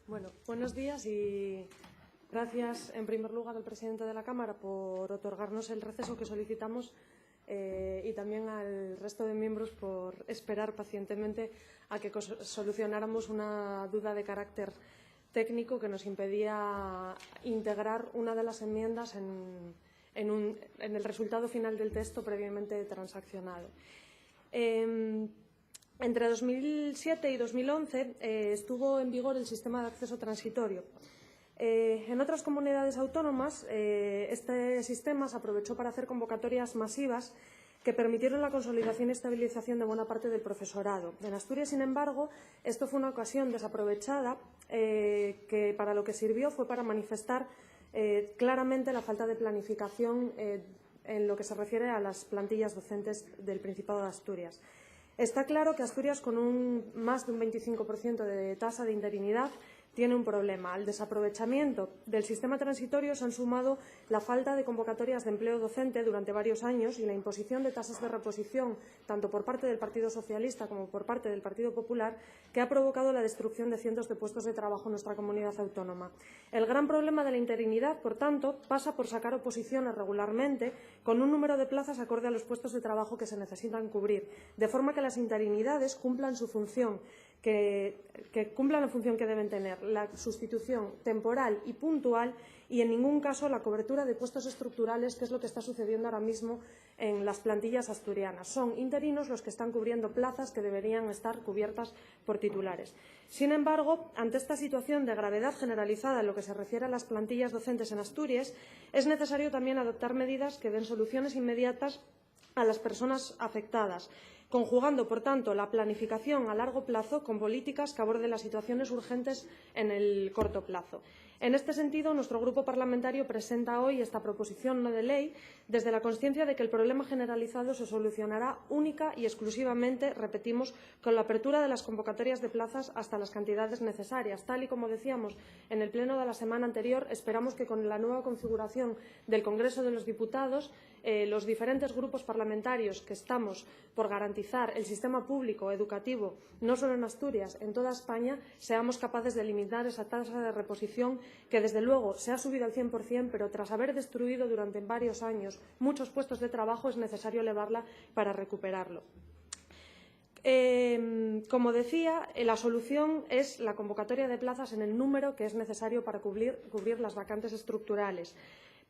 Bueno, buenos días y gracias en primer lugar al presidente de la Cámara por otorgarnos el receso que solicitamos y también al resto de miembros por esperar pacientemente a que solucionáramos una duda de carácter técnico que nos impedía integrar una de las enmiendas en el resultado final del texto previamente transaccionado. Entre 2007 y 2011 estuvo en vigor el sistema de acceso transitorio. En otras comunidades autónomas este sistema se aprovechó para hacer convocatorias masivas que permitieron la consolidación y estabilización de buena parte del profesorado. En Asturias, sin embargo, esto fue una ocasión desaprovechada que para lo que sirvió fue para manifestar claramente la falta de planificación en lo que se refiere a las plantillas docentes del Principado de Asturias. Está claro que Asturias, con más de un 25% de tasa de interinidad, tiene un problema. Al desaprovechamiento del sistema transitorio se han sumado la falta de convocatorias de empleo docente durante varios años y la imposición de tasas de reposición, tanto por parte del Partido Socialista como por parte del Partido Popular, que ha provocado la destrucción de cientos de puestos de trabajo en nuestra comunidad autónoma. El gran problema de la interinidad, por tanto, pasa por sacar oposiciones regularmente con un número de plazas acorde a los puestos de trabajo que se necesitan cubrir, de forma que las interinidades cumplan su función, que cumplan la función que deben tener, la sustitución temporal y puntual y en ningún caso la cobertura de puestos estructurales, que es lo que está sucediendo ahora mismo en las plantillas asturianas. Son interinos los que están cubriendo plazas que deberían estar cubiertas por titulares. Sin embargo, ante esta situación de gravedad generalizada en lo que se refiere a las plantillas docentes en Asturias, es necesario también adoptar medidas que den soluciones inmediatas a las personas afectadas, conjugando, por tanto, la planificación a largo plazo con políticas que aborden las situaciones urgentes en el corto plazo. En este sentido, nuestro grupo parlamentario presenta hoy esta proposición no de ley desde la consciencia de que el problema generalizado se solucionará única y exclusivamente, repetimos, con la apertura de las convocatorias de plazas hasta las cantidades necesarias. Tal y como decíamos en el pleno de la semana anterior, esperamos que con la nueva configuración del Congreso de los Diputados, los diferentes grupos parlamentarios que estamos por garantizar el sistema público educativo, no solo en Asturias, en toda España, seamos capaces de eliminar esa tasa de reposición que, desde luego, se ha subido al 100%, pero tras haber destruido durante varios años muchos puestos de trabajo, es necesario elevarla para recuperarlo. Como decía, la solución es la convocatoria de plazas en el número que es necesario para cubrir las vacantes estructurales.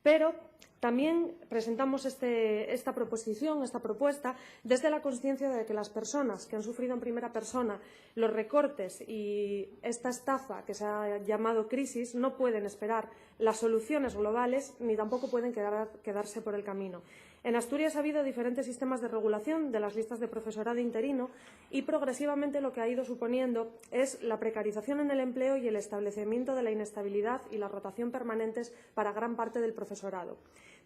Pero también presentamos esta propuesta, desde la consciencia de que las personas que han sufrido en primera persona los recortes y esta estafa que se ha llamado crisis no pueden esperar las soluciones globales ni tampoco pueden quedarse por el camino. En Asturias ha habido diferentes sistemas de regulación de las listas de profesorado interino y progresivamente lo que ha ido suponiendo es la precarización en el empleo y el establecimiento de la inestabilidad y la rotación permanentes para gran parte del profesorado.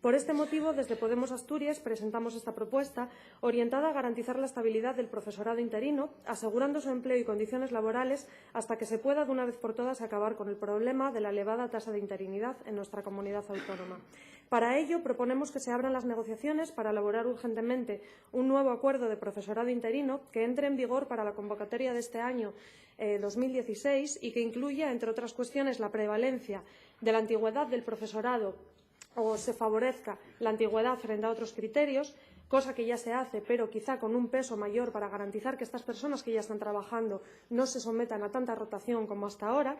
Por este motivo, desde Podemos Asturias presentamos esta propuesta orientada a garantizar la estabilidad del profesorado interino, asegurando su empleo y condiciones laborales hasta que se pueda de una vez por todas acabar con el problema de la elevada tasa de interinidad en nuestra comunidad autónoma. Para ello, proponemos que se abran las negociaciones para elaborar urgentemente un nuevo acuerdo de profesorado interino que entre en vigor para la convocatoria de este año 2016 y que incluya, entre otras cuestiones, la prevalencia de la antigüedad del profesorado o se favorezca la antigüedad frente a otros criterios, cosa que ya se hace, pero quizá con un peso mayor para garantizar que estas personas que ya están trabajando no se sometan a tanta rotación como hasta ahora,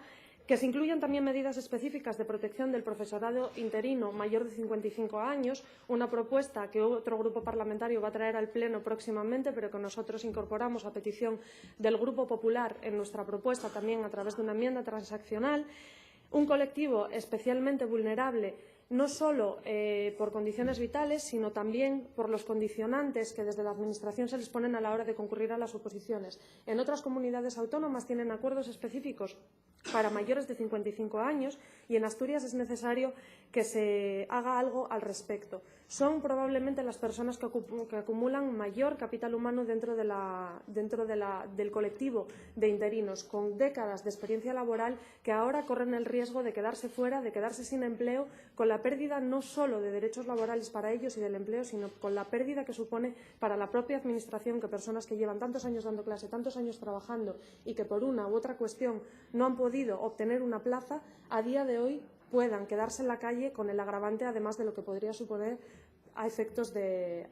que se incluyan también medidas específicas de protección del profesorado interino mayor de 55 años, una propuesta que otro grupo parlamentario va a traer al Pleno próximamente, pero que nosotros incorporamos a petición del Grupo Popular en nuestra propuesta también a través de una enmienda transaccional, un colectivo especialmente vulnerable no solo por condiciones vitales, sino también por los condicionantes que desde la Administración se les ponen a la hora de concurrir a las oposiciones. En otras comunidades autónomas tienen acuerdos específicos para mayores de 55 años y en Asturias es necesario que se haga algo al respecto. Son probablemente las personas que acumulan mayor capital humano dentro del colectivo de interinos, con décadas de experiencia laboral, que ahora corren el riesgo de quedarse fuera, de quedarse sin empleo, con la pérdida no solo de derechos laborales para ellos y del empleo, sino con la pérdida que supone para la propia Administración que personas que llevan tantos años dando clase, tantos años trabajando y que por una u otra cuestión no han podido obtener una plaza, a día de hoy puedan quedarse en la calle con el agravante, además de lo que podría suponer a efectos de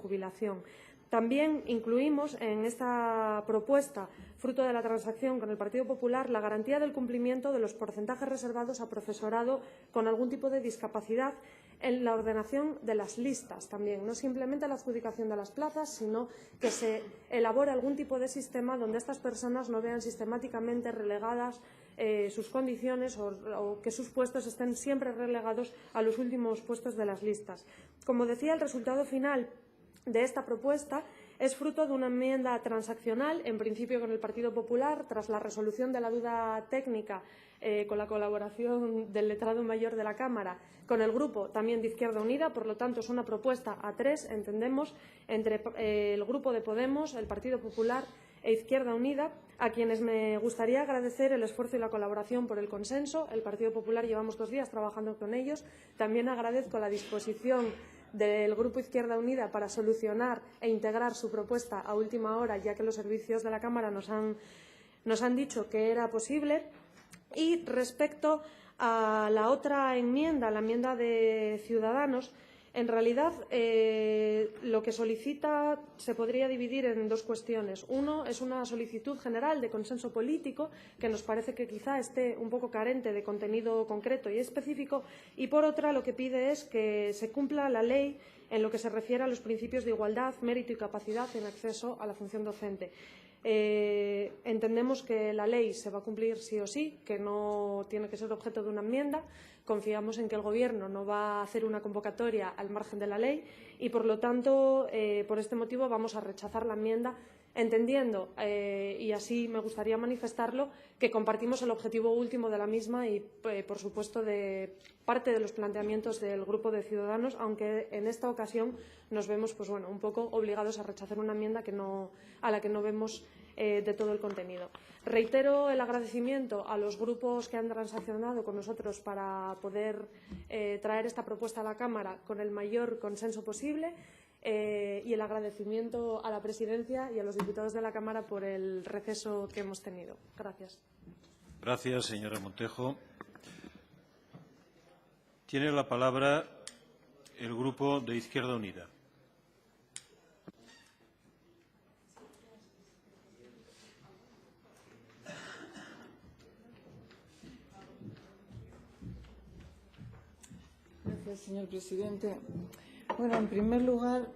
jubilación. También incluimos en esta propuesta, fruto de la transacción con el Partido Popular, la garantía del cumplimiento de los porcentajes reservados a profesorado con algún tipo de discapacidad en la ordenación de las listas también, no simplemente la adjudicación de las plazas, sino que se elabore algún tipo de sistema donde estas personas no vean sistemáticamente relegadas sus condiciones o que sus puestos estén siempre relegados a los últimos puestos de las listas. Como decía, el resultado final de esta propuesta es fruto de una enmienda transaccional, en principio con el Partido Popular, tras la resolución de la duda técnica con la colaboración del letrado mayor de la Cámara, con el grupo también de Izquierda Unida. Por lo tanto, es una propuesta a tres, entendemos, entre el grupo de Podemos, el Partido Popular e Izquierda Unida, a quienes me gustaría agradecer el esfuerzo y la colaboración por el consenso. El Partido Popular llevamos 2 días trabajando con ellos. También agradezco la disposición del Grupo Izquierda Unida para solucionar e integrar su propuesta a última hora, ya que los servicios de la Cámara nos han dicho que era posible. Y respecto a la otra enmienda, la enmienda de Ciudadanos, en realidad, lo que solicita se podría dividir en 2 cuestiones. Uno es una solicitud general de consenso político, que nos parece que quizá esté un poco carente de contenido concreto y específico, y por otra lo que pide es que se cumpla la ley en lo que se refiere a los principios de igualdad, mérito y capacidad en acceso a la función docente. Entendemos que la ley se va a cumplir sí o sí, que no tiene que ser objeto de una enmienda. Confiamos en que el Gobierno no va a hacer una convocatoria al margen de la ley y, por lo tanto, por este motivo vamos a rechazar la enmienda, entendiendo, y así me gustaría manifestarlo, que compartimos el objetivo último de la misma y, por supuesto, de parte de los planteamientos del Grupo de Ciudadanos, aunque en esta ocasión nos vemos un poco obligados a rechazar una enmienda a la que no vemos de todo el contenido. Reitero el agradecimiento a los grupos que han transaccionado con nosotros para poder traer esta propuesta a la Cámara con el mayor consenso posible y el agradecimiento a la Presidencia y a los diputados de la Cámara por el receso que hemos tenido. Gracias. Gracias, señora Montejo. Tiene la palabra el Grupo de Izquierda Unida. Gracias, señor presidente. Bueno, en primer lugar,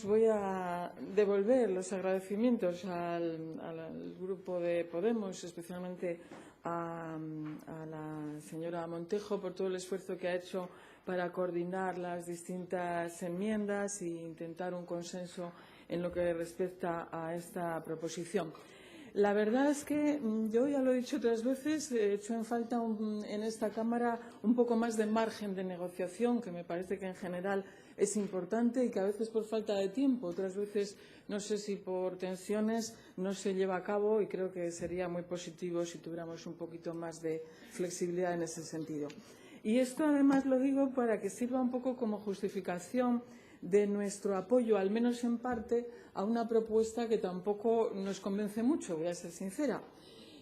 voy a devolver los agradecimientos al Grupo de Podemos, especialmente a la señora Montejo, por todo el esfuerzo que ha hecho para coordinar las distintas enmiendas e intentar un consenso en lo que respecta a esta proposición. La verdad es que yo ya lo he dicho otras veces, he hecho en falta en esta Cámara un poco más de margen de negociación, que me parece que en general es importante y que a veces por falta de tiempo, otras veces no sé si por tensiones no se lleva a cabo, y creo que sería muy positivo si tuviéramos un poquito más de flexibilidad en ese sentido. Y esto además lo digo para que sirva un poco como justificación de nuestro apoyo, al menos en parte, a una propuesta que tampoco nos convence mucho, voy a ser sincera,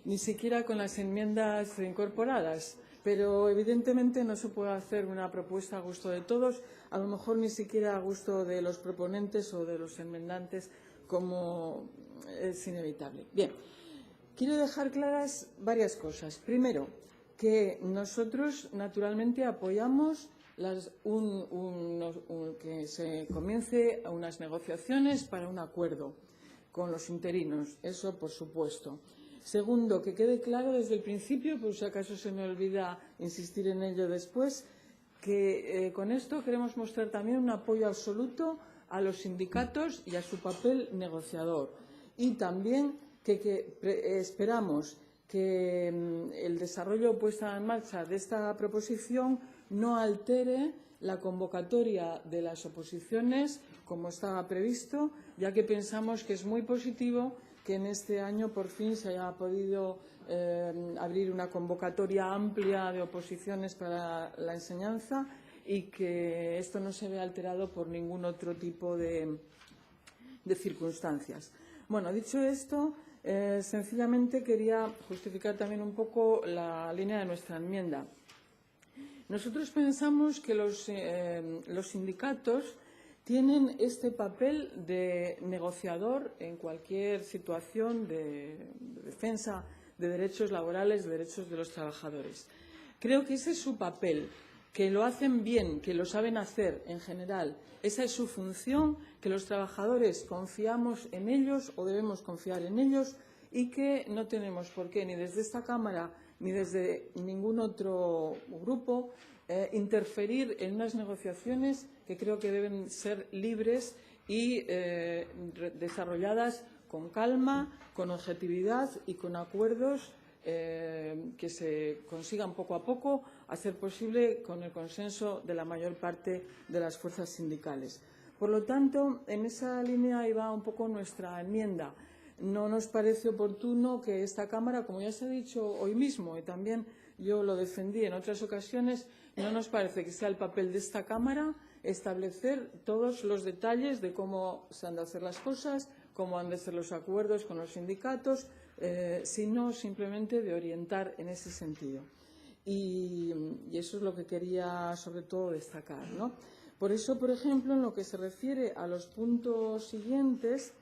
ni siquiera con las enmiendas incorporadas. Pero evidentemente no se puede hacer una propuesta a gusto de todos, a lo mejor ni siquiera a gusto de los proponentes o de los enmendantes, como es inevitable. Bien, quiero dejar claras varias cosas. Primero, que nosotros naturalmente apoyamos que se comience unas negociaciones para un acuerdo con los interinos, eso por supuesto. Segundo, que quede claro desde el principio, por si acaso se me olvida insistir en ello después, que con esto queremos mostrar también un apoyo absoluto a los sindicatos y a su papel negociador. Y también que esperamos que el desarrollo o puesta en marcha de esta proposición no altere la convocatoria de las oposiciones como estaba previsto, ya que pensamos que es muy positivo que en este año por fin se haya podido abrir una convocatoria amplia de oposiciones para la enseñanza y que esto no se vea alterado por ningún otro tipo de circunstancias. Bueno, dicho esto, sencillamente quería justificar también un poco la línea de nuestra enmienda. Nosotros pensamos que los sindicatos tienen este papel de negociador en cualquier situación de defensa de derechos laborales, de derechos de los trabajadores. Creo que ese es su papel, que lo hacen bien, que lo saben hacer en general. Esa es su función, que los trabajadores confiamos en ellos o debemos confiar en ellos y que no tenemos por qué, ni desde esta Cámara ni desde ningún otro grupo, interferir en unas negociaciones que creo que deben ser libres y desarrolladas con calma, con objetividad y con acuerdos que se consigan poco a poco, a ser posible con el consenso de la mayor parte de las fuerzas sindicales. Por lo tanto, en esa línea iba un poco nuestra enmienda. No nos parece oportuno que esta Cámara, como ya se ha dicho hoy mismo y también yo lo defendí en otras ocasiones, no nos parece que sea el papel de esta Cámara establecer todos los detalles de cómo se han de hacer las cosas, cómo han de ser los acuerdos con los sindicatos, sino simplemente de orientar en ese sentido. Y eso es lo que quería sobre todo destacar, ¿no? Por eso, por ejemplo, en lo que se refiere a los puntos siguientes,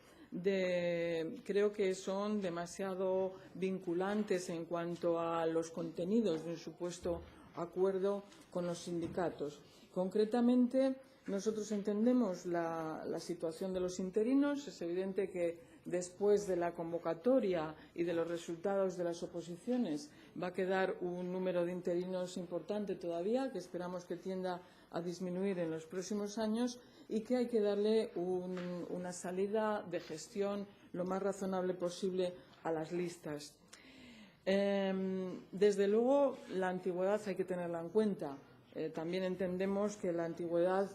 creo que son demasiado vinculantes en cuanto a los contenidos de un supuesto acuerdo con los sindicatos. Concretamente, nosotros entendemos la situación de los interinos. Es evidente que después de la convocatoria y de los resultados de las oposiciones va a quedar un número de interinos importante todavía, que esperamos que tienda a disminuir en los próximos años y que hay que darle una salida de gestión lo más razonable posible a las listas. Desde luego, la antigüedad hay que tenerla en cuenta. También entendemos que la antigüedad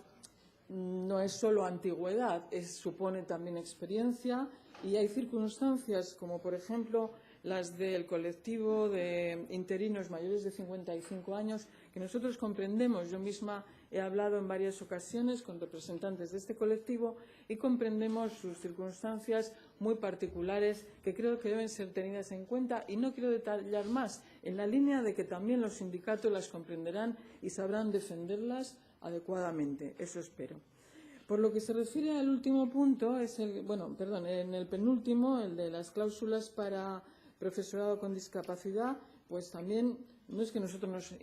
no es solo antigüedad, supone también experiencia y hay circunstancias como, por ejemplo, las del colectivo de interinos mayores de 55 años, que nosotros comprendemos. Yo misma he hablado en varias ocasiones con representantes de este colectivo y comprendemos sus circunstancias muy particulares que creo que deben ser tenidas en cuenta y no quiero detallar más, en la línea de que también los sindicatos las comprenderán y sabrán defenderlas adecuadamente. Eso espero. Por lo que se refiere al último punto, en el penúltimo, el de las cláusulas para profesorado con discapacidad, pues también no es que nosotros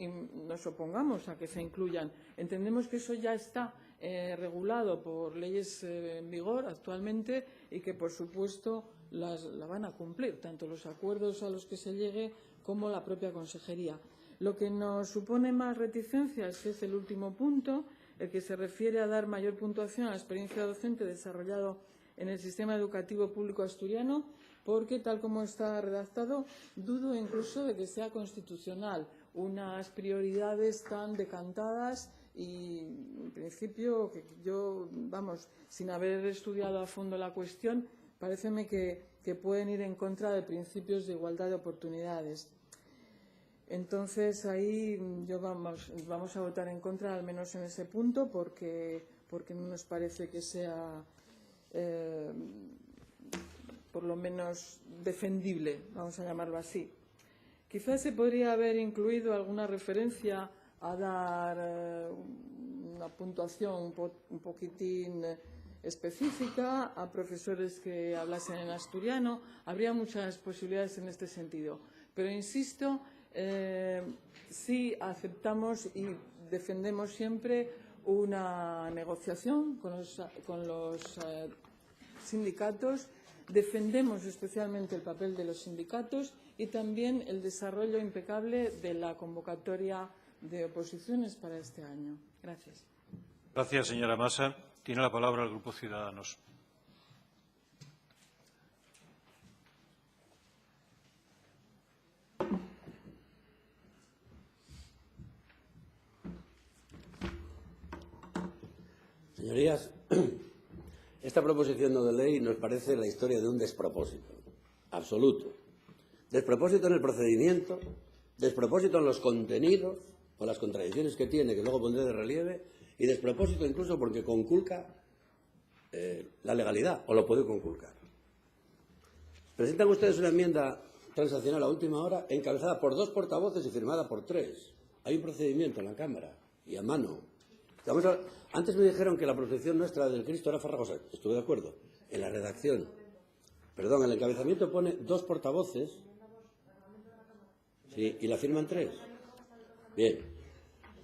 nos opongamos a que se incluyan. Entendemos que eso ya está regulado por leyes en vigor actualmente y que, por supuesto, la van a cumplir, tanto los acuerdos a los que se llegue como la propia consejería. Lo que nos supone más reticencias es el último punto, el que se refiere a dar mayor puntuación a la experiencia docente desarrollado en el sistema educativo público asturiano, porque, tal como está redactado, dudo incluso de que sea constitucional unas prioridades tan decantadas y, en principio, que yo, sin haber estudiado a fondo la cuestión, paréceme que pueden ir en contra de principios de igualdad de oportunidades. Entonces, ahí vamos a votar en contra, al menos en ese punto, porque no nos parece que sea por lo menos defendible, vamos a llamarlo así. Quizás se podría haber incluido alguna referencia a dar una puntuación un poquitín específica a profesores que hablasen en asturiano. Habría muchas posibilidades en este sentido. Pero, insisto, sí aceptamos y defendemos siempre una negociación con los sindicatos. Defendemos especialmente el papel de los sindicatos y también el desarrollo impecable de la convocatoria de oposiciones para este año. Gracias. Gracias, señora Massa. Tiene la palabra el Grupo Ciudadanos. Señorías, esta proposición no de ley nos parece la historia de un despropósito absoluto. Despropósito en el procedimiento, despropósito en los contenidos o las contradicciones que tiene, que luego pondré de relieve, y despropósito incluso porque conculca la legalidad, o lo puede conculcar. Presentan ustedes una enmienda transaccional a última hora encabezada por 2 portavoces y firmada por 3. Hay un procedimiento en la Cámara y a mano. Antes me dijeron que la protección nuestra del Cristo era farragosa. Estuve de acuerdo. En la redacción. Perdón, el encabezamiento pone 2 portavoces. Sí, y la firman 3. Bien.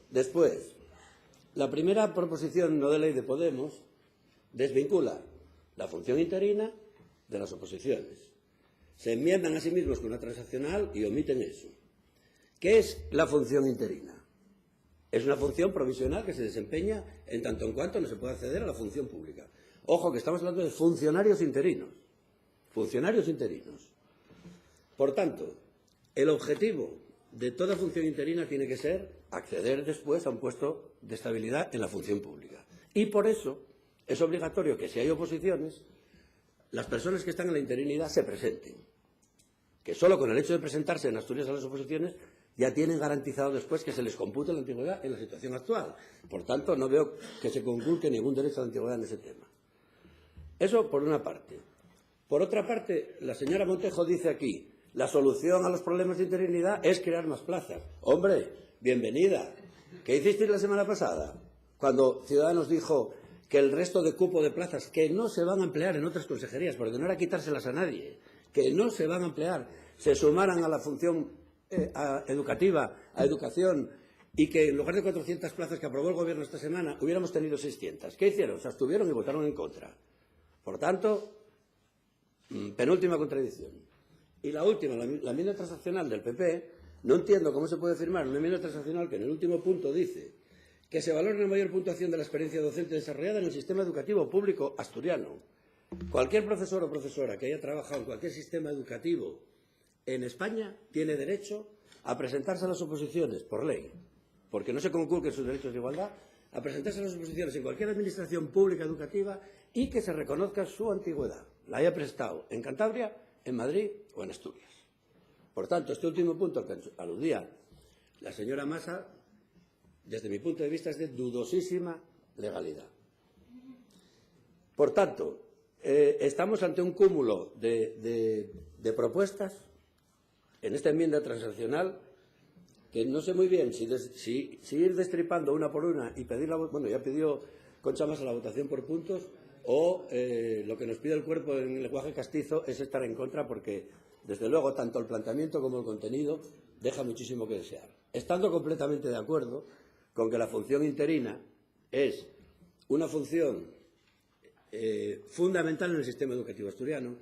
Después, la primera proposición no de ley de Podemos desvincula la función interina de las oposiciones. Se enmiendan a sí mismos con una transaccional y omiten eso. ¿Qué es la función interina? Es una función provisional que se desempeña en tanto en cuanto no se puede acceder a la función pública. Ojo, que estamos hablando de funcionarios interinos. Funcionarios interinos. Por tanto, el objetivo de toda función interina tiene que ser acceder después a un puesto de estabilidad en la función pública. Y por eso es obligatorio que si hay oposiciones, las personas que están en la interinidad se presenten. Que solo con el hecho de presentarse en Asturias a las oposiciones ya tienen garantizado después que se les compute la antigüedad en la situación actual. Por tanto, no veo que se conculque ningún derecho a la antigüedad en ese tema. Eso por una parte. Por otra parte, la señora Montejo dice aquí, la solución a los problemas de interinidad es crear más plazas. Hombre, bienvenida. ¿Qué hicisteis la semana pasada? Cuando Ciudadanos dijo que el resto de cupo de plazas que no se van a emplear en otras consejerías, porque no era quitárselas a nadie, que no se van a emplear, se sumaran a la función educativa, a educación, y que en lugar de 400 plazas que aprobó el Gobierno esta semana, hubiéramos tenido 600. ¿Qué hicieron? Se abstuvieron y votaron en contra. Por tanto, penúltima contradicción. Y la última, la enmienda transaccional del PP, no entiendo cómo se puede firmar una enmienda transaccional que en el último punto dice que se valore una mayor puntuación de la experiencia docente desarrollada en el sistema educativo público asturiano. Cualquier profesor o profesora que haya trabajado en cualquier sistema educativo en España tiene derecho a presentarse a las oposiciones, por ley, porque no se conculquen sus derechos de igualdad, a presentarse a las oposiciones en cualquier administración pública educativa y que se reconozca su antigüedad. La haya prestado en Cantabria, en Madrid o en Asturias. Por tanto, este último punto que aludía la señora Masa, desde mi punto de vista, es de dudosísima legalidad. Por tanto, estamos ante un cúmulo de propuestas en esta enmienda transaccional que no sé muy bien si ir destripando una por una y pedir bueno, ya pidió Concha Masa la votación por puntos, o lo que nos pide el cuerpo en el lenguaje castizo es estar en contra porque, desde luego, tanto el planteamiento como el contenido deja muchísimo que desear. Estando completamente de acuerdo con que la función interina es una función fundamental en el sistema educativo asturiano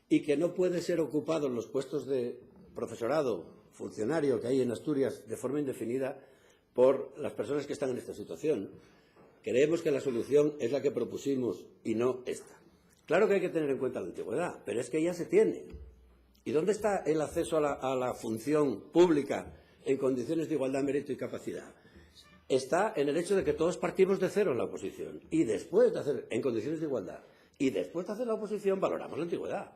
y que no puede ser ocupado en los puestos de profesorado, funcionario que hay en Asturias de forma indefinida por las personas que están en esta situación. Creemos que la solución es la que propusimos y no esta. Claro que hay que tener en cuenta la antigüedad, pero es que ya se tiene. ¿Y dónde está el acceso a la función pública en condiciones de igualdad, mérito y capacidad? Está en el hecho de que todos partimos de cero en la oposición y después de hacer, en condiciones de igualdad, y después de hacer la oposición valoramos la antigüedad.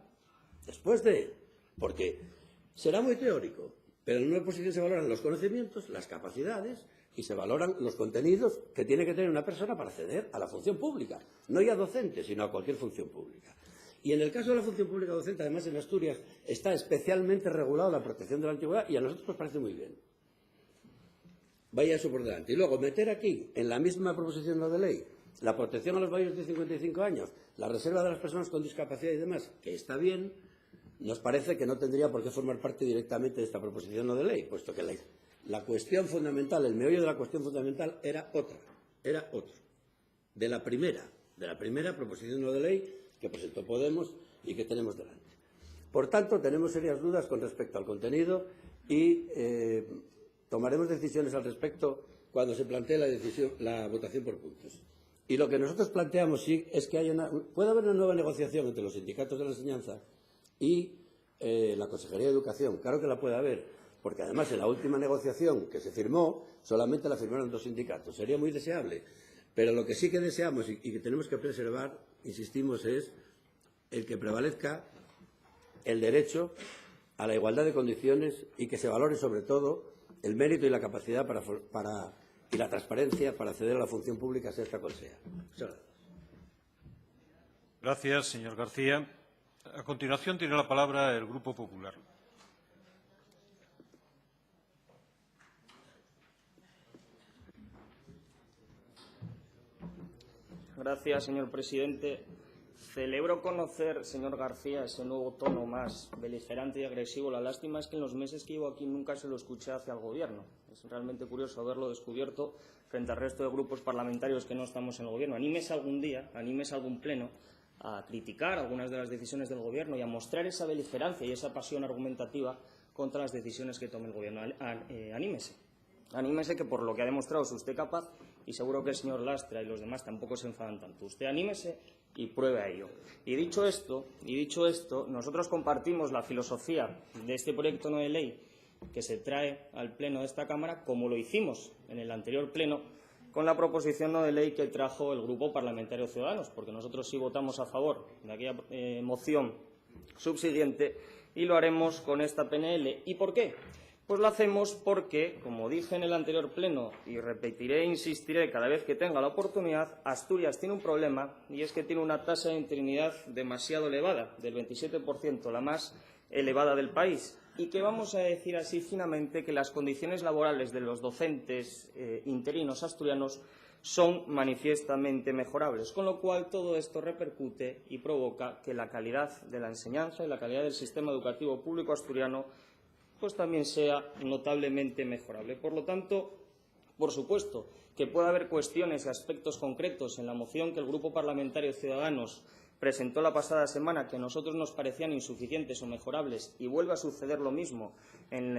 Después de, porque será muy teórico, pero en una oposición se valoran los conocimientos, las capacidades y se valoran los contenidos que tiene que tener una persona para acceder a la función pública, no ya docente, sino a cualquier función pública. Y en el caso de la función pública docente, además en Asturias, está especialmente regulada la protección de la antigüedad y a nosotros nos parece muy bien. Vaya eso por delante. Y luego meter aquí, en la misma proposición no de ley, la protección a los mayores de 55 años, la reserva de las personas con discapacidad y demás, que está bien, nos parece que no tendría por qué formar parte directamente de esta proposición no de ley, puesto que la cuestión fundamental, el meollo de la cuestión fundamental era otro, de la primera proposición no de ley que presentó Podemos y que tenemos delante. Por tanto, tenemos serias dudas con respecto al contenido y tomaremos decisiones al respecto cuando se plantee la votación por puntos. Y lo que nosotros planteamos sí es que puede haber una nueva negociación entre los sindicatos de la enseñanza y la Consejería de Educación. Claro que la puede haber, porque además en la última negociación que se firmó solamente la firmaron 2 sindicatos. Sería muy deseable Pero lo que sí que deseamos y que tenemos que preservar, insistimos, es el que prevalezca el derecho a la igualdad de condiciones y que se valore sobre todo el mérito y la capacidad y la transparencia para acceder a la función pública, sea esta cual sea. Muchas gracias. Gracias, señor García. A continuación tiene la palabra el Grupo Popular. Gracias, señor presidente. Celebro conocer, señor García, ese nuevo tono más beligerante y agresivo. La lástima es que en los meses que llevo aquí nunca se lo escuché hacia el Gobierno. Es realmente curioso haberlo descubierto frente al resto de grupos parlamentarios que no estamos en el Gobierno. Anímese algún día, anímese algún pleno a criticar algunas de las decisiones del Gobierno y a mostrar esa beligerancia y esa pasión argumentativa contra las decisiones que tome el Gobierno. Anímese. Anímese, que por lo que ha demostrado es usted capaz, y seguro que el señor Lastra y los demás tampoco se enfadan tanto. Usted anímese y pruebe a ello. Y dicho esto, nosotros compartimos la filosofía de este proyecto no de ley que se trae al Pleno de esta Cámara, como lo hicimos en el anterior Pleno con la proposición no de ley que trajo el Grupo Parlamentario Ciudadanos, porque nosotros sí votamos a favor de aquella moción subsiguiente y lo haremos con esta PNL. ¿Y por qué? Pues lo hacemos porque, como dije en el anterior pleno, y repetiré e insistiré cada vez que tenga la oportunidad, Asturias tiene un problema, y es que tiene una tasa de interinidad demasiado elevada, del 27%, la más elevada del país, y que vamos a decir así finamente que las condiciones laborales de los docentes interinos asturianos son manifiestamente mejorables, con lo cual todo esto repercute y provoca que la calidad de la enseñanza y la calidad del sistema educativo público asturiano pues también sea notablemente mejorable. Por lo tanto, por supuesto, que pueda haber cuestiones y aspectos concretos en la moción que el Grupo Parlamentario Ciudadanos presentó la pasada semana que a nosotros nos parecían insuficientes o mejorables, y vuelve a suceder lo mismo en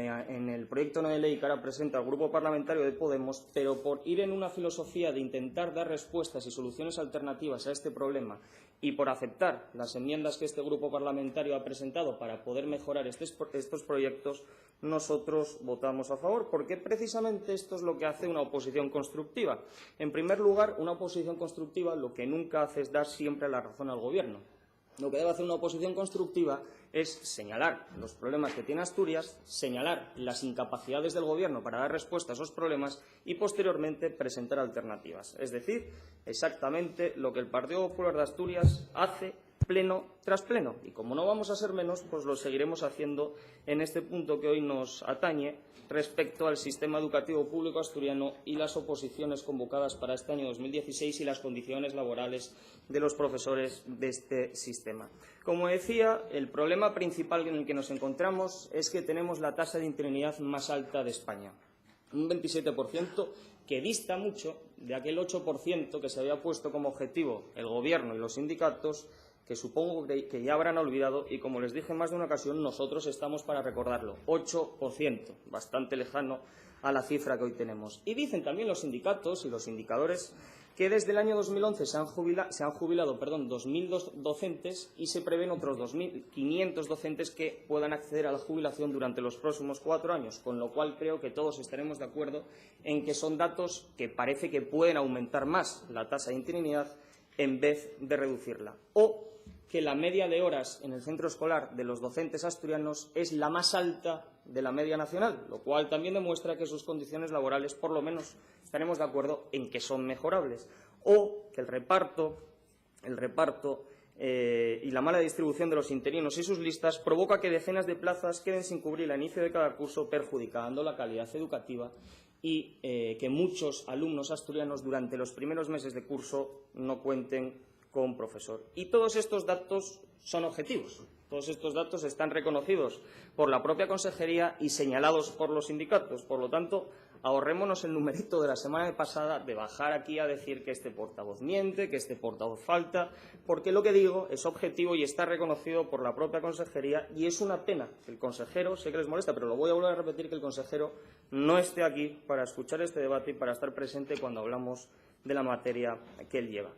el proyecto no de ley que ahora presenta el Grupo Parlamentario de Podemos, pero por ir en una filosofía de intentar dar respuestas y soluciones alternativas a este problema y por aceptar las enmiendas que este Grupo Parlamentario ha presentado para poder mejorar estos proyectos, nosotros votamos a favor, porque precisamente esto es lo que hace una oposición constructiva. En primer lugar, una oposición constructiva lo que nunca hace es dar siempre la razón al Gobierno. Lo que debe hacer una oposición constructiva es señalar los problemas que tiene Asturias, señalar las incapacidades del Gobierno para dar respuesta a esos problemas y, posteriormente, presentar alternativas. Es decir, exactamente lo que el Partido Popular de Asturias hace pleno tras pleno. Y como no vamos a ser menos, pues lo seguiremos haciendo en este punto que hoy nos atañe respecto al sistema educativo público asturiano y las oposiciones convocadas para este año 2016 y las condiciones laborales de los profesores de este sistema. Como decía, el problema principal en el que nos encontramos es que tenemos la tasa de interinidad más alta de España, un 27%, que dista mucho de aquel 8% que se había puesto como objetivo el Gobierno y los sindicatos, que supongo que ya habrán olvidado, y como les dije en más de una ocasión, nosotros estamos para recordarlo, 8%, bastante lejano a la cifra que hoy tenemos. Y dicen también los sindicatos y los indicadores que desde el año 2011 se han jubilado 2.000 docentes y se prevén otros 2.500 docentes que puedan acceder a la jubilación durante los próximos 4 años, con lo cual creo que todos estaremos de acuerdo en que son datos que parece que pueden aumentar más la tasa de interinidad en vez de reducirla. O que la media de horas en el centro escolar de los docentes asturianos es la más alta de la media nacional, lo cual también demuestra que sus condiciones laborales, por lo menos, estaremos de acuerdo en que son mejorables. O que el reparto y la mala distribución de los interinos y sus listas provoca que decenas de plazas queden sin cubrir al inicio de cada curso, perjudicando la calidad educativa y que muchos alumnos asturianos durante los primeros meses de curso no cuenten con profesor. Y todos estos datos son objetivos. Todos estos datos están reconocidos por la propia consejería y señalados por los sindicatos. Por lo tanto, ahorrémonos el numerito de la semana pasada de bajar aquí a decir que este portavoz miente, que este portavoz falta, porque lo que digo es objetivo y está reconocido por la propia consejería, y es una pena que el consejero, sé que les molesta, pero lo voy a volver a repetir, que el consejero no esté aquí para escuchar este debate y para estar presente cuando hablamos de la materia que él lleva.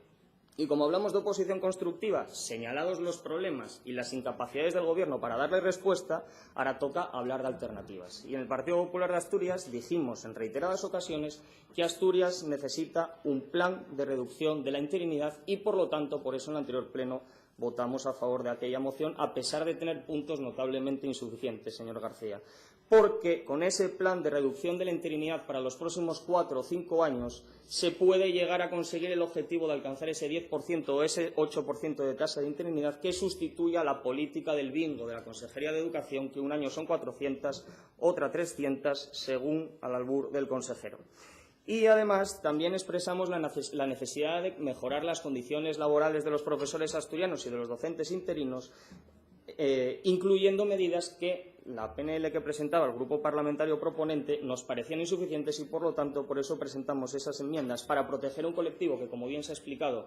Y como hablamos de oposición constructiva, señalados los problemas y las incapacidades del Gobierno para darle respuesta, ahora toca hablar de alternativas. Y en el Partido Popular de Asturias dijimos en reiteradas ocasiones que Asturias necesita un plan de reducción de la interinidad y, por lo tanto, por eso en el anterior pleno votamos a favor de aquella moción, a pesar de tener puntos notablemente insuficientes, señor García. Porque con ese plan de reducción de la interinidad para los próximos 4 o 5 años se puede llegar a conseguir el objetivo de alcanzar ese 10% o ese 8% de tasa de interinidad que sustituya a la política del bingo de la Consejería de Educación, que un año son 400, otra 300, según al albur del consejero. Y, además, también expresamos la necesidad de mejorar las condiciones laborales de los profesores asturianos y de los docentes interinos, incluyendo medidas que la PNL que presentaba el grupo parlamentario proponente nos parecían insuficientes y, por lo tanto, por eso presentamos esas enmiendas para proteger a un colectivo que, como bien se ha explicado,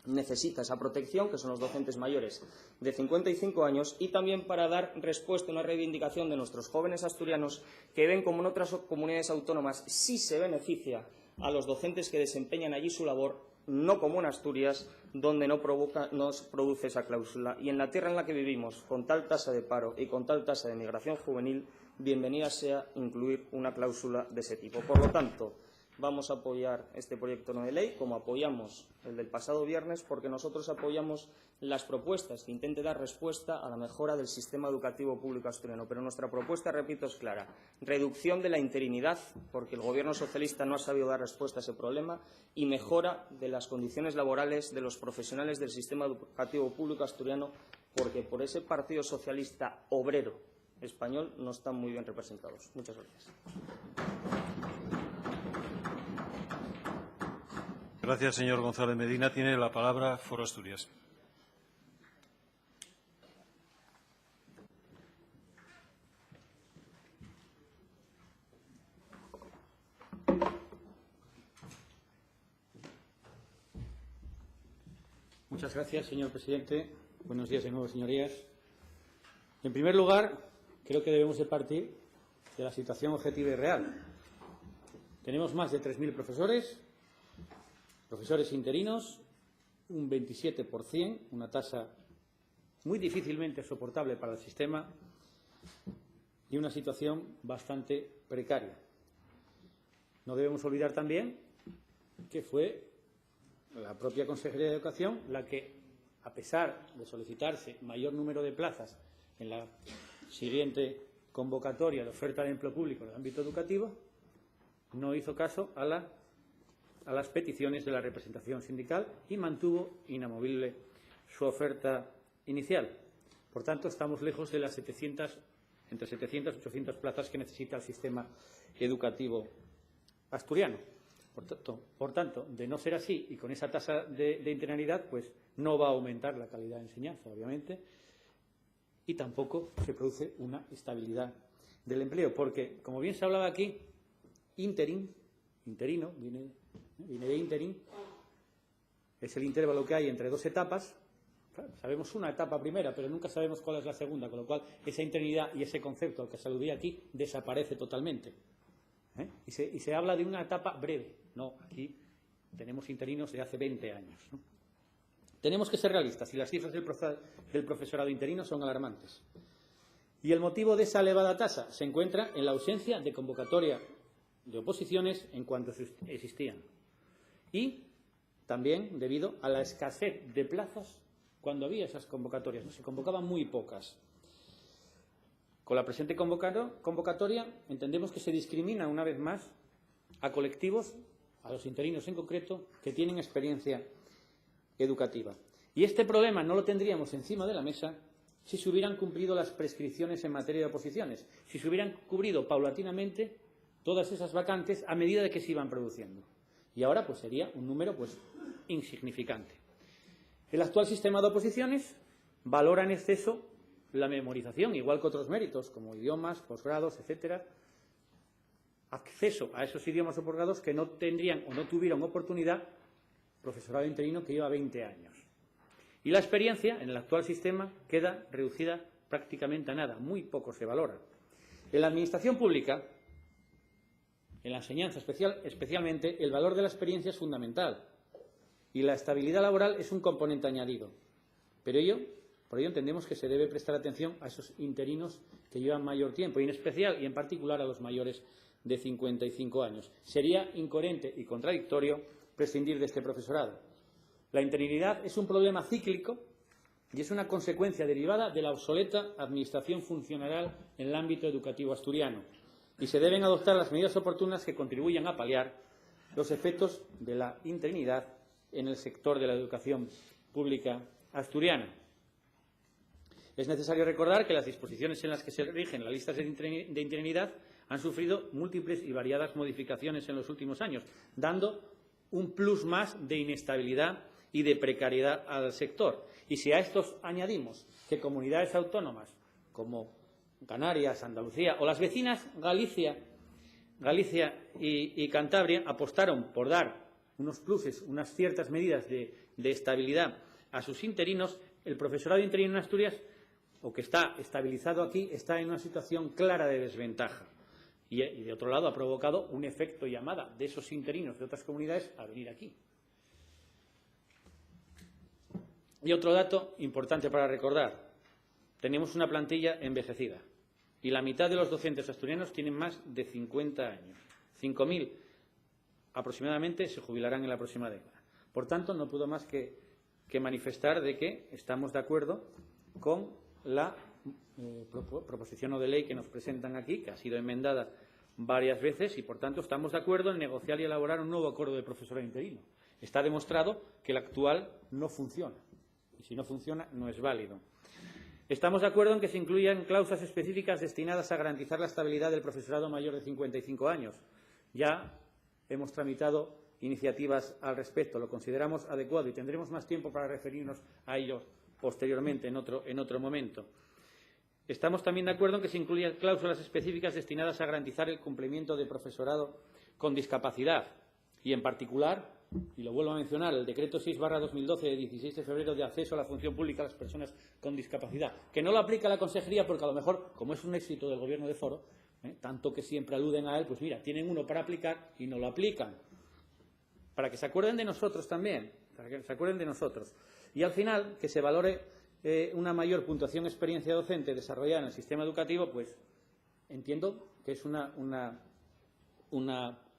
necesita esa protección, que son los docentes mayores de 55 años, y también para dar respuesta a una reivindicación de nuestros jóvenes asturianos que ven como en otras comunidades autónomas sí se beneficia a los docentes que desempeñan allí su labor, no como en Asturias, donde no produce esa cláusula. Y en la tierra en la que vivimos, con tal tasa de paro y con tal tasa de migración juvenil, bienvenida sea incluir una cláusula de ese tipo. Por lo tanto, vamos a apoyar este proyecto no de ley, como apoyamos el del pasado viernes, porque nosotros apoyamos las propuestas que intenten dar respuesta a la mejora del sistema educativo público asturiano. Pero nuestra propuesta, repito, es clara. Reducción de la interinidad, porque el Gobierno socialista no ha sabido dar respuesta a ese problema, y mejora de las condiciones laborales de los profesionales del sistema educativo público asturiano, porque por ese Partido Socialista Obrero Español no están muy bien representados. Muchas gracias. Gracias, señor González Medina. Tiene la palabra Foro Asturias. Muchas gracias, señor presidente. Buenos días de nuevo, señorías. En primer lugar, creo que debemos de partir de la situación objetiva y real. Tenemos más de 3.000 profesores interinos, un 27%, una tasa muy difícilmente soportable para el sistema y una situación bastante precaria. No debemos olvidar también que fue la propia Consejería de Educación la que, a pesar de solicitarse mayor número de plazas en la siguiente convocatoria de oferta de empleo público en el ámbito educativo, no hizo caso a las peticiones de la representación sindical y mantuvo inamovible su oferta inicial. Por tanto, estamos lejos de las entre 700 y 800 plazas que necesita el sistema educativo asturiano. Por tanto, de no ser así y con esa tasa de interinidad, pues no va a aumentar la calidad de enseñanza, obviamente, y tampoco se produce una estabilidad del empleo, porque, como bien se hablaba aquí, interino, viene de interim, es el intervalo que hay entre dos etapas. Claro, sabemos una etapa primera, pero nunca sabemos cuál es la segunda, con lo cual esa interinidad y ese concepto al que se aludía aquí desaparece totalmente. Y se habla de una etapa breve. No, aquí tenemos interinos de hace 20 años, ¿no? Tenemos que ser realistas y las cifras del profesorado interino son alarmantes. Y el motivo de esa elevada tasa se encuentra en la ausencia de convocatoria de oposiciones en cuanto existían. Y también debido a la escasez de plazas cuando había esas convocatorias. Se convocaban muy pocas. Con la presente convocatoria entendemos que se discrimina una vez más a colectivos, a los interinos en concreto, que tienen experiencia educativa. Y este problema no lo tendríamos encima de la mesa si se hubieran cumplido las prescripciones en materia de oposiciones, si se hubieran cubrido paulatinamente todas esas vacantes a medida de que se iban produciendo. Y ahora pues sería un número pues insignificante. El actual sistema de oposiciones valora en exceso la memorización, igual que otros méritos, como idiomas, posgrados, etcétera, acceso a esos idiomas o posgrados que no tendrían o no tuvieron oportunidad profesorado interino que lleva 20 años. Y la experiencia en el actual sistema queda reducida prácticamente a nada, muy poco se valora. En la administración pública, en la enseñanza especialmente, el valor de la experiencia es fundamental. y la estabilidad laboral es un componente añadido. Por ello entendemos que se debe prestar atención a esos interinos que llevan mayor tiempo, y en especial y en particular a los mayores de 55 años. Sería incoherente y contradictorio prescindir de este profesorado. La interinidad es un problema cíclico y es una consecuencia derivada de la obsoleta administración funcional en el ámbito educativo asturiano, y se deben adoptar las medidas oportunas que contribuyan a paliar los efectos de la interinidad en el sector de la educación pública asturiana. Es necesario recordar que las disposiciones en las que se rigen las listas de interinidad han sufrido múltiples y variadas modificaciones en los últimos años, dando un plus más de inestabilidad y de precariedad al sector. Y si a estos añadimos que comunidades autónomas como Canarias, Andalucía o las vecinas Galicia y Cantabria apostaron por dar unos pluses, unas ciertas medidas de estabilidad a sus interinos, el profesorado interino en Asturias, o que está estabilizado aquí, está en una situación clara de desventaja. Y, de otro lado, ha provocado un efecto llamada de esos interinos de otras comunidades a venir aquí. Y otro dato importante para recordar. Tenemos una plantilla envejecida y la mitad de los docentes asturianos tienen más de 50 años. 5.000 aproximadamente se jubilarán en la próxima década. Por tanto, no puedo más que manifestar de que estamos de acuerdo con la proposición no de ley que nos presentan aquí, que ha sido enmendada varias veces, y, por tanto, estamos de acuerdo en negociar y elaborar un nuevo acuerdo de profesorado interino. Está demostrado que el actual no funciona, y si no funciona, no es válido. Estamos de acuerdo en que se incluyan cláusulas específicas destinadas a garantizar la estabilidad del profesorado mayor de 55 años. Ya hemos tramitado iniciativas al respecto, lo consideramos adecuado y tendremos más tiempo para referirnos a ello posteriormente, en otro momento. Estamos también de acuerdo en que se incluyan cláusulas específicas destinadas a garantizar el cumplimiento de profesorado con discapacidad y, en particular, y lo vuelvo a mencionar, el Decreto 6/2012 de 16 de febrero de acceso a la función pública a las personas con discapacidad, que no lo aplica la Consejería porque, a lo mejor, como es un éxito del Gobierno de Foro, tanto que siempre aluden a él, pues mira, tienen uno para aplicar y no lo aplican. Para que se acuerden de nosotros también, para que se acuerden de nosotros. Y, al final, que se valore una mayor puntuación de experiencia docente desarrollada en el sistema educativo, pues entiendo que es una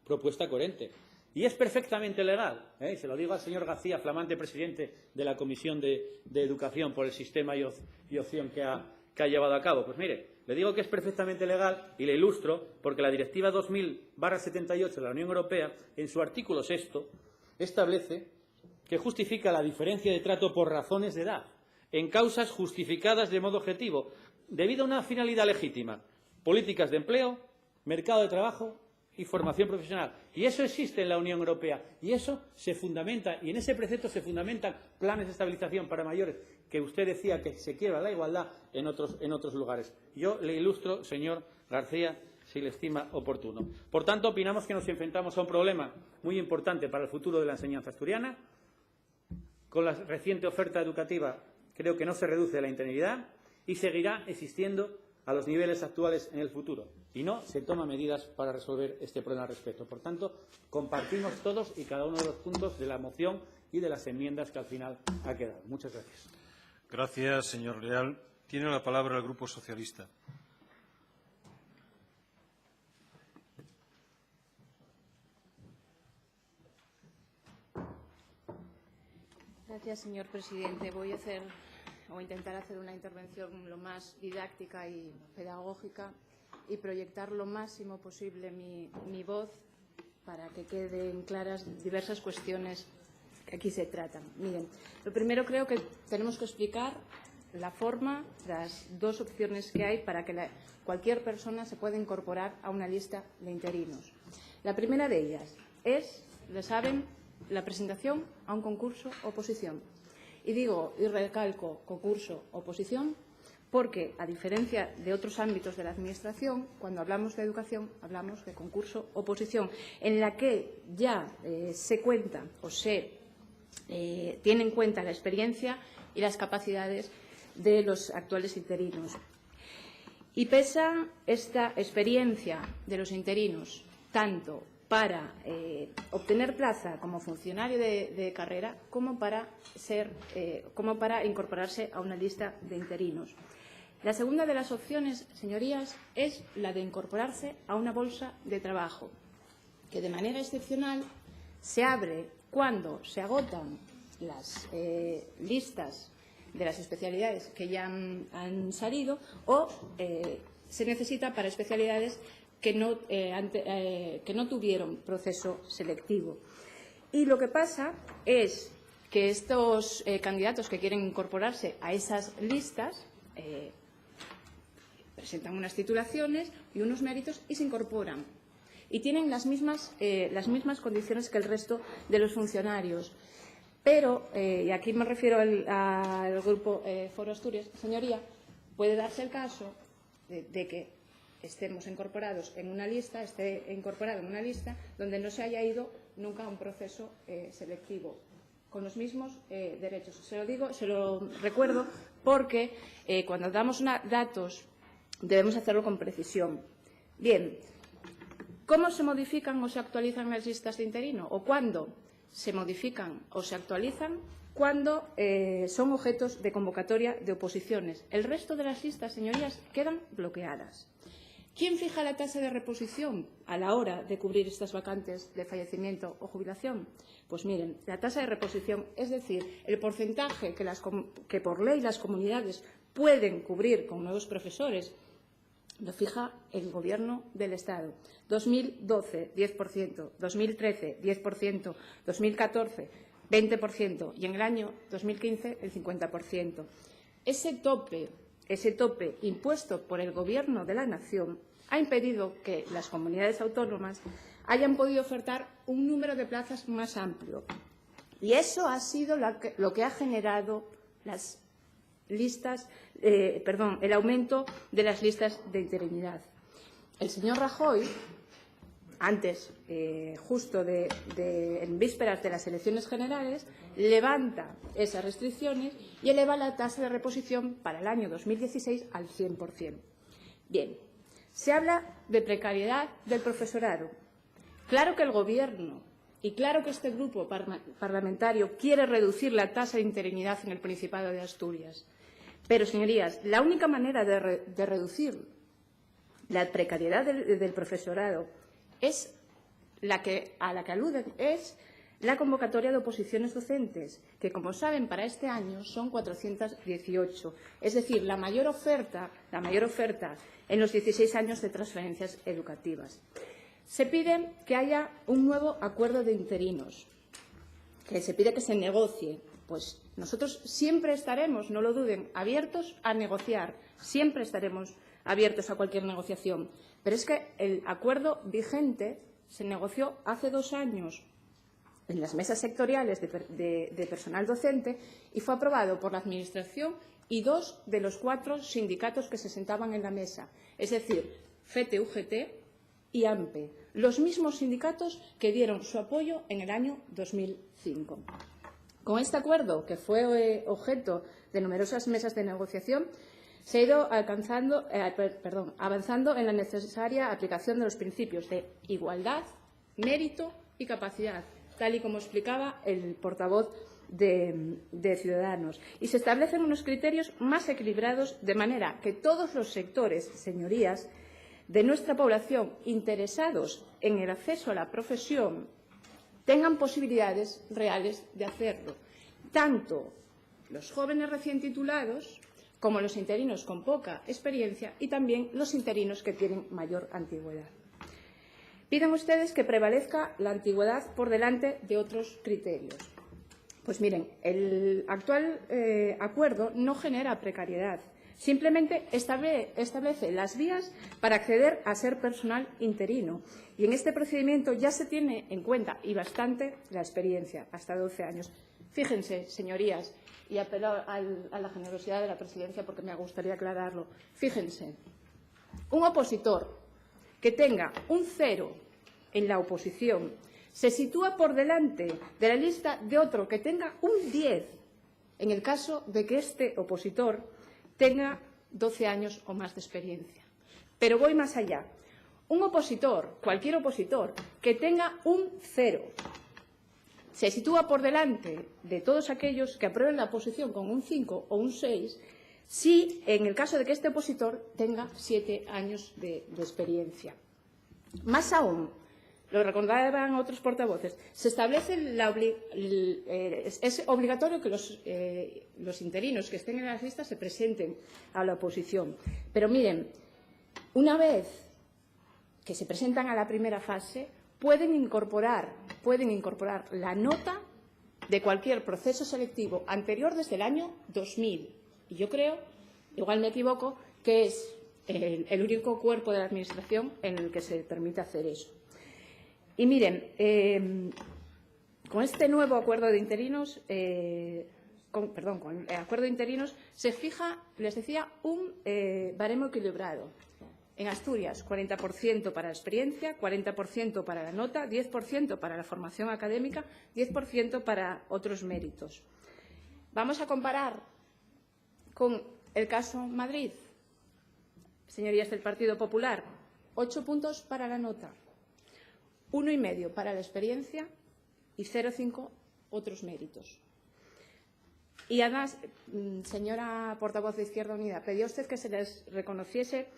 propuesta coherente. Y es perfectamente legal, y se lo digo al señor García, flamante presidente de la Comisión de Educación, por el sistema y opción que ha llevado a cabo. Pues mire, le digo que es perfectamente legal y le ilustro porque la Directiva 2000/78 de la Unión Europea, en su artículo 6, establece que justifica la diferencia de trato por razones de edad en causas justificadas de modo objetivo, debido a una finalidad legítima: políticas de empleo, mercado de trabajo y formación profesional. Y eso existe en la Unión Europea, y eso se fundamenta, y en ese precepto se fundamentan planes de estabilización para mayores, que usted decía que se quiebra la igualdad en otros lugares. Yo le ilustro, señor García, si le estima oportuno. Por tanto, opinamos que nos enfrentamos a un problema muy importante para el futuro de la enseñanza asturiana. Con la reciente oferta educativa creo que no se reduce la interinidad y seguirá existiendo a los niveles actuales en el futuro. Y no se toman medidas para resolver este problema al respecto. Por tanto, compartimos todos y cada uno de los puntos de la moción y de las enmiendas que al final ha quedado. Muchas gracias. Gracias, señor Leal. Tiene la palabra el Grupo Socialista. Gracias, señor presidente. Voy a intentar hacer una intervención lo más didáctica y pedagógica y proyectar lo máximo posible mi voz para que queden claras diversas cuestiones que aquí se tratan. Miren, lo primero, creo que tenemos que explicar la forma, las dos opciones que hay para que cualquier persona se pueda incorporar a una lista de interinos. La primera de ellas es, lo saben, la presentación a un concurso oposición. Y digo, y recalco, concurso oposición, porque, a diferencia de otros ámbitos de la Administración, cuando hablamos de educación, hablamos de concurso oposición, en la que ya se cuenta o se tiene en cuenta la experiencia y las capacidades de los actuales interinos. Y pesa esta experiencia de los interinos, tanto para obtener plaza como funcionario de carrera como para incorporarse a una lista de interinos. La segunda de las opciones, señorías, es la de incorporarse a una bolsa de trabajo, que de manera excepcional se abre cuando se agotan las listas de las especialidades que ya han salido o se necesita para especialidades que no tuvieron proceso selectivo. Y lo que pasa es que estos candidatos que quieren incorporarse a esas listas presentan unas titulaciones y unos méritos y se incorporan. Y tienen las mismas condiciones que el resto de los funcionarios. Pero, y aquí me refiero al grupo Foro Asturias, señoría, puede darse el caso de que estemos incorporados en una lista, esté incorporado en una lista donde no se haya ido nunca a un proceso selectivo, con los mismos derechos. Se lo digo, se lo recuerdo, porque cuando damos datos debemos hacerlo con precisión. Bien, ¿cómo se modifican o se actualizan las listas de interino? ¿O cuándo se modifican o se actualizan? Cuando son objetos de convocatoria de oposiciones. El resto de las listas, señorías, quedan bloqueadas. ¿Quién fija la tasa de reposición a la hora de cubrir estas vacantes de fallecimiento o jubilación? Pues miren, la tasa de reposición, es decir, el porcentaje que por ley las comunidades pueden cubrir con nuevos profesores, lo fija el Gobierno del Estado. 2012, 10%, 2013, 10%, 2014, 20% y en el año 2015 el 50%. Ese tope impuesto por el Gobierno de la Nación ha impedido que las comunidades autónomas hayan podido ofertar un número de plazas más amplio. Y eso ha sido lo que ha generado las listas, el aumento de las listas de interinidad. El señor Rajoy, antes, justo en vísperas de las elecciones generales, levanta esas restricciones y eleva la tasa de reposición para el año 2016 al 100%. Bien, se habla de precariedad del profesorado. Claro que el Gobierno y claro que este grupo parlamentario quiere reducir la tasa de interinidad en el Principado de Asturias. Pero, señorías, la única manera de reducir la precariedad del profesorado es a la que aluden, es la convocatoria de oposiciones docentes, que, como saben, para este año son 418, es decir, la mayor oferta en los 16 años de transferencias educativas. Se pide que haya un nuevo acuerdo de interinos, que se pide que se negocie. Pues nosotros siempre estaremos, no lo duden, abiertos a negociar, siempre estaremos abiertos a cualquier negociación. Pero es que el acuerdo vigente se negoció hace 2 años en las mesas sectoriales de personal docente y fue aprobado por la Administración y 2 de los 4 sindicatos que se sentaban en la mesa, es decir, FETE-UGT y AMPE, los mismos sindicatos que dieron su apoyo en el año 2005. Con este acuerdo, que fue objeto de numerosas mesas de negociación, se ha ido avanzando en la necesaria aplicación de los principios de igualdad, mérito y capacidad, tal y como explicaba el portavoz de Ciudadanos. Y se establecen unos criterios más equilibrados de manera que todos los sectores, señorías, de nuestra población interesados en el acceso a la profesión tengan posibilidades reales de hacerlo, tanto los jóvenes recién titulados como los interinos con poca experiencia y también los interinos que tienen mayor antigüedad. Piden ustedes que prevalezca la antigüedad por delante de otros criterios. Pues miren, el actual acuerdo no genera precariedad, simplemente establece las vías para acceder a ser personal interino. Y en este procedimiento ya se tiene en cuenta, y bastante, la experiencia, hasta 12 años. Fíjense, señorías, y apelo a la generosidad de la Presidencia porque me gustaría aclararlo. Fíjense, un opositor que tenga un 0 en la oposición se sitúa por delante de la lista de otro que tenga un 10 en el caso de que este opositor tenga 12 años o más de experiencia. Pero voy más allá. Un opositor, cualquier opositor, que tenga un 0, se sitúa por delante de todos aquellos que aprueben la oposición con un 5 o un 6, si en el caso de que este opositor tenga 7 años de experiencia. Más aún, lo recordaban otros portavoces, se establece es obligatorio que los interinos que estén en las listas se presenten a la oposición. Pero miren, una vez que se presentan a la primera fase, pueden incorporar la nota de cualquier proceso selectivo anterior desde el año 2000. Y yo creo, igual me equivoco, que es el único cuerpo de la Administración en el que se permite hacer eso. Y miren, con este nuevo acuerdo de interinos, con el acuerdo de interinos, se fija, les decía, un baremo equilibrado. En Asturias, 40% para la experiencia, 40% para la nota, 10% para la formación académica, 10% para otros méritos. Vamos a comparar con el caso Madrid. Señorías del Partido Popular, 8 puntos para la nota, 1,5 para la experiencia y 0,5 otros méritos. Y además, señora portavoz de Izquierda Unida, pedía usted que se les reconociese,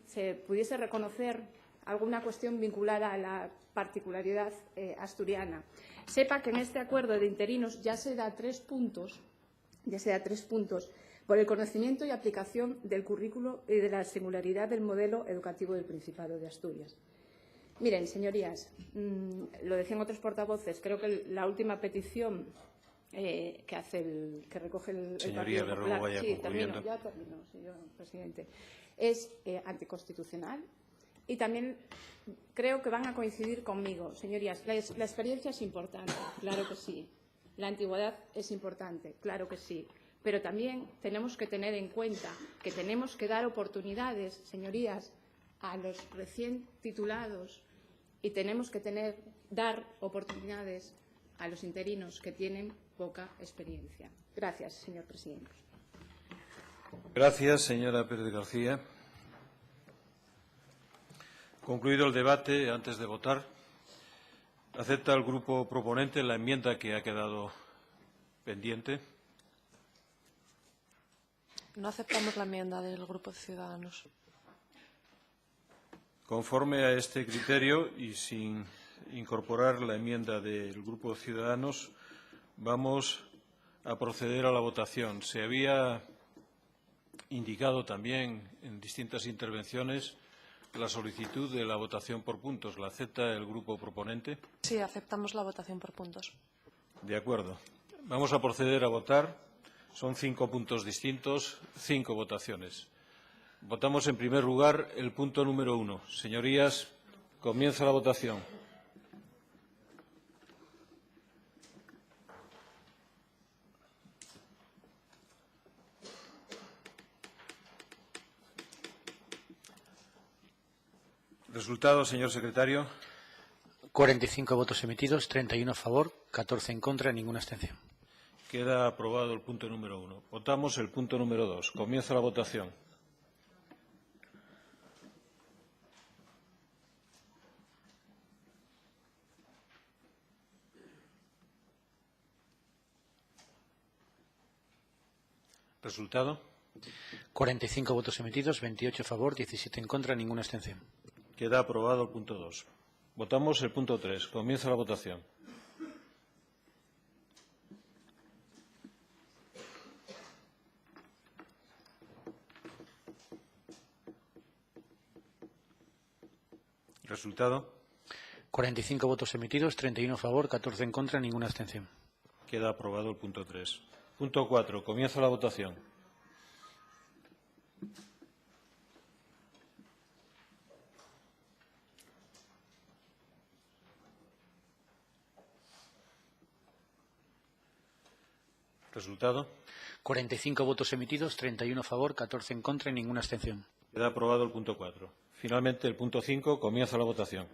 se pudiese reconocer alguna cuestión vinculada a la particularidad asturiana. Sepa que en este acuerdo de interinos ya se da 3 puntos, por el conocimiento y aplicación del currículo y de la singularidad del modelo educativo del Principado de Asturias. Miren, señorías, lo decían otros portavoces, creo que la última petición que recoge el Señoría, Partido le ruego Popular, vaya concluyendo. ya termino, señor presidente, es anticonstitucional y también creo que van a coincidir conmigo. Señorías, la experiencia es importante, claro que sí. La antigüedad es importante, claro que sí. Pero también tenemos que tener en cuenta que tenemos que dar oportunidades, señorías, a los recién titulados y tenemos que dar oportunidades a los interinos que tienen poca experiencia. Gracias, señor presidente. Gracias, señora Pérez García. Concluido el debate, antes de votar, ¿acepta el grupo proponente la enmienda que ha quedado pendiente? No aceptamos la enmienda del Grupo de Ciudadanos. Conforme a este criterio y sin incorporar la enmienda del Grupo Ciudadanos, vamos a proceder a la votación. Se había indicado también en distintas intervenciones la solicitud de la votación por puntos. ¿La acepta el grupo proponente? Sí, aceptamos la votación por puntos. De acuerdo. Vamos a proceder a votar. Son 5 puntos distintos, 5 votaciones. Votamos en primer lugar el punto número 1. Señorías, comienza la votación. Resultado, señor secretario. 45 votos emitidos, 31 a favor, 14 en contra, ninguna abstención. Queda aprobado el punto número 1. Votamos el punto número 2. Comienza la votación. Resultado. 45 votos emitidos, 28 a favor, 17 en contra, ninguna abstención. Queda aprobado el punto 2. Votamos el punto 3. Comienza la votación. Resultado. 45 votos emitidos, 31 a favor, 14 en contra, ninguna abstención. Queda aprobado el punto 3. Punto 4. Comienza la votación. Resultado. 45 votos emitidos, 31 a favor, 14 en contra y ninguna abstención. Queda aprobado el punto 4. Finalmente, el punto 5. Comienza la votación.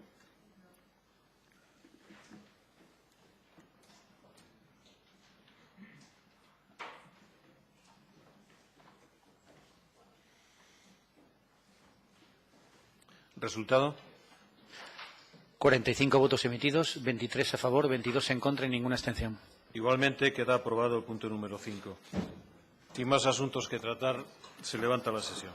Resultado. 45 votos emitidos, 23 a favor, 22 en contra y ninguna abstención. Igualmente queda aprobado el punto número 5. Sin más asuntos que tratar, se levanta la sesión.